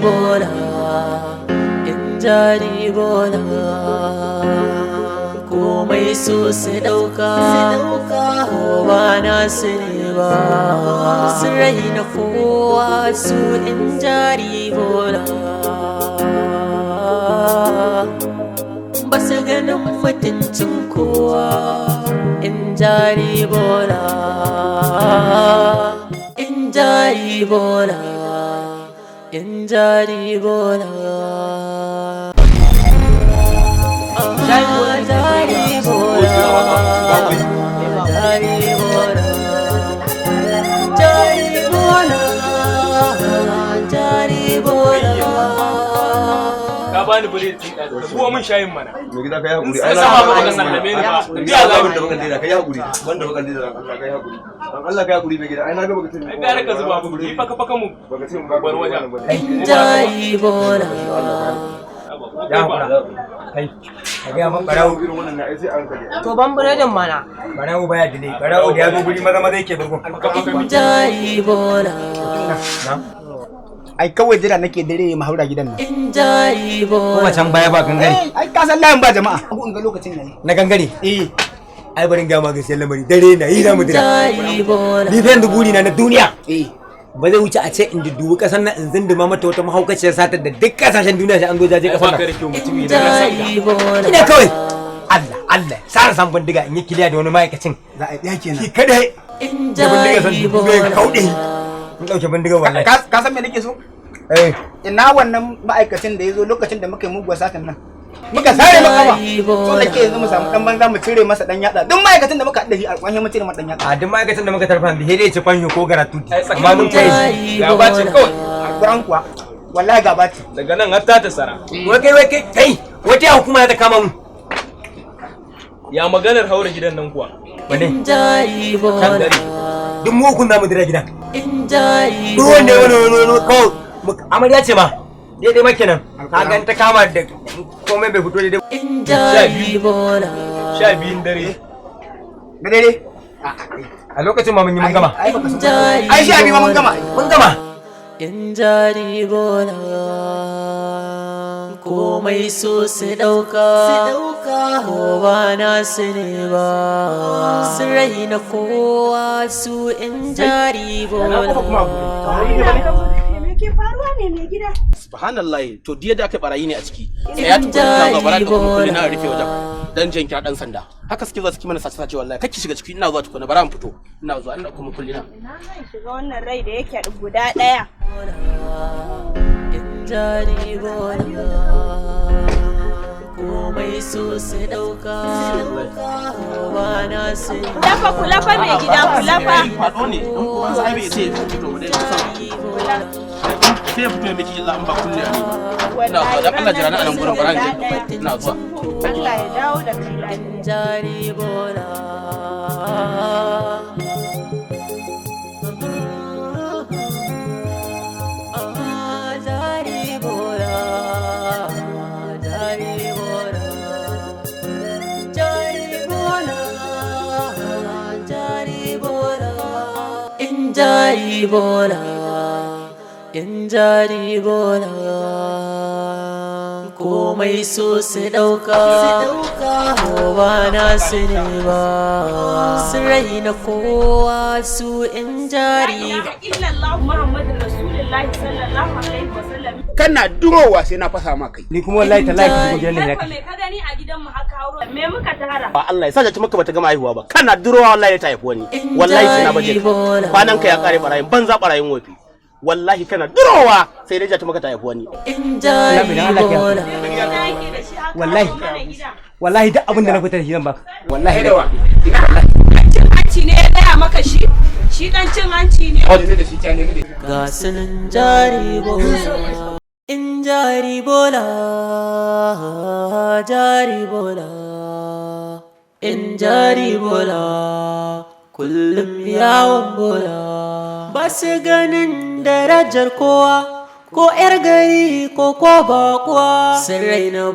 bola, in jari bola, komai so su ɗauka, kowa na su ne ba, su raina kowa su in jari bola. Ba su ganin mutuncin kowa in jari bola, in jari bola, in jari bola. Jari bola, jari bola, jari bola, jari bola. Ka bani bure da kuwa mun shayin mana. Me gida kai hakuri. Ai sama ba ka sallame ni ba. Biya za mu da bakan dira kai hakuri. Wanda bakan dira Allah kai hakuri. Dan Allah kai hakuri me gida. Ai na ga baka tuni. Ai gare ka zuba mu. Ni fa ka mu. Baka tuni mu bar wajen. Jari bola. Ya hakura. Kai. Ka ga mun barawo irin wannan ne ai sai an kage. to ban buredin mana. Barawo baya dile. Barawo da ya zo guri maza maza yake burgo. Jari bola. Ai kawai jira nake dare mu haura gidan nan. In jari bola. Kuma can baya ba gangare. Ai ka san layin ba jama'a. Ko in ga lokacin nan. Na gangare. Ai barin ga ma gaskiyar lamari dare na yi za mu dira. Jari bola. Ni fa yanzu buri na duniya. Ba zai wuce a ce in dubi kasar nan in zinduma mata wata mahaukaciyar satar da duk kasashen duniya sai an zo jaje kasar nan. Jari bola. Ina kawai. Allah, sara san bindiga in yi kiliya da wani ma'aikacin. Za a yi kenan. Shi kadai. In Da bindiga san jari dubu bai bola. kauɗe. Mun ɗauke bindiga wallahi. Ka san me nake so? Ina wannan ma'aikacin da ya zo lokacin da muka yi muguwar satan nan. Muka sare maka ba. So nake yanzu mu samu dan banza mu cire masa dan yatsa. Duk ma'aikacin da muka haɗa shi alƙwahin mu cire masa dan yatsa. A duk ma'aikatan da muka tarfa da hede ce fanyo ko garatu. Amma mun kai ga bace kawai. Alƙur'an kuwa. Wallahi ga baci. Daga nan har ta sara. Wai kai wata hukuma ta kama mu. Ya maganar haura gidan nan kuwa. In jari bola. Duk mu hukun zamu dira gidan. In jari Duk wanda wani kawai amarya ce ma. Daidai ma kenan. Ka ga ta kama da komai bai fito daidai. In jari bola. 12 dare. Na dare. A lokacin ma mun yi mun gama. Ai baka san. Jari Ai shi abi ma mun gama. Mun gama. in jari bola komai so su ɗauka kowa na su ne ba su raina kowa su in jari bola. ke faruwa ne mai gida? Subhanallah, to diya da aka barayi ne a ciki. Ya tukuna ga bara ka kulli na rufe wajen. Dan jan kira dan sanda. Haka suke zuwa suke mana sace sace wallahi. Kake shiga ciki ina zuwa tukuna bara mu fito. Ina zuwa ina kuma kulli na. Ina zan shiga wannan rai da yake guda daya. In jari bola komai so su ɗauka kowa na su ne. Kula fa mai gida kula fa. Fado ne. Dan kuma sai bai sai fito mu dai sama. Sai ya fito miki illa an ba kulli a ni. Ina zuwa dan Allah jira na anan gurin bara ina zuwa. Allah ya dawo da kai lafiya. Jari bola jari bola jari bola jari bola jari bola in jari bola in jari bola komai so su ɗauka kowa na su ne ba su raina kowa su in jari illallahu Muhammadu Rasulullahi sallallahu alaihi wasallam. Kana durowa sai na fasa ma kai. Ni kuma wallahi tallahi ki shigo gidan nan ya Kai me ka gani a gidan mu haka hauro? Me muka tara? Ba Allah ya sa ta maka bata gama haihuwa ba. Kana durowa wallahi ta haifi wani. Wallahi sai na baje. Kwanan ka ya kare barayin banza barayin wofi. Wallahi kana durowa sai dai ta maka ta haifi wani. in jari bola wallahi duk abin da na fitar gidan ba wallahi da Cin hanci ne ya gaya maka shi? Shi dan cin hanci ne. ga sunan jari bola in jari bola jari bola in jari bola kullum yawon bola ba su ganin darajar kowa ko 'yar gari ko bakuwa sun raina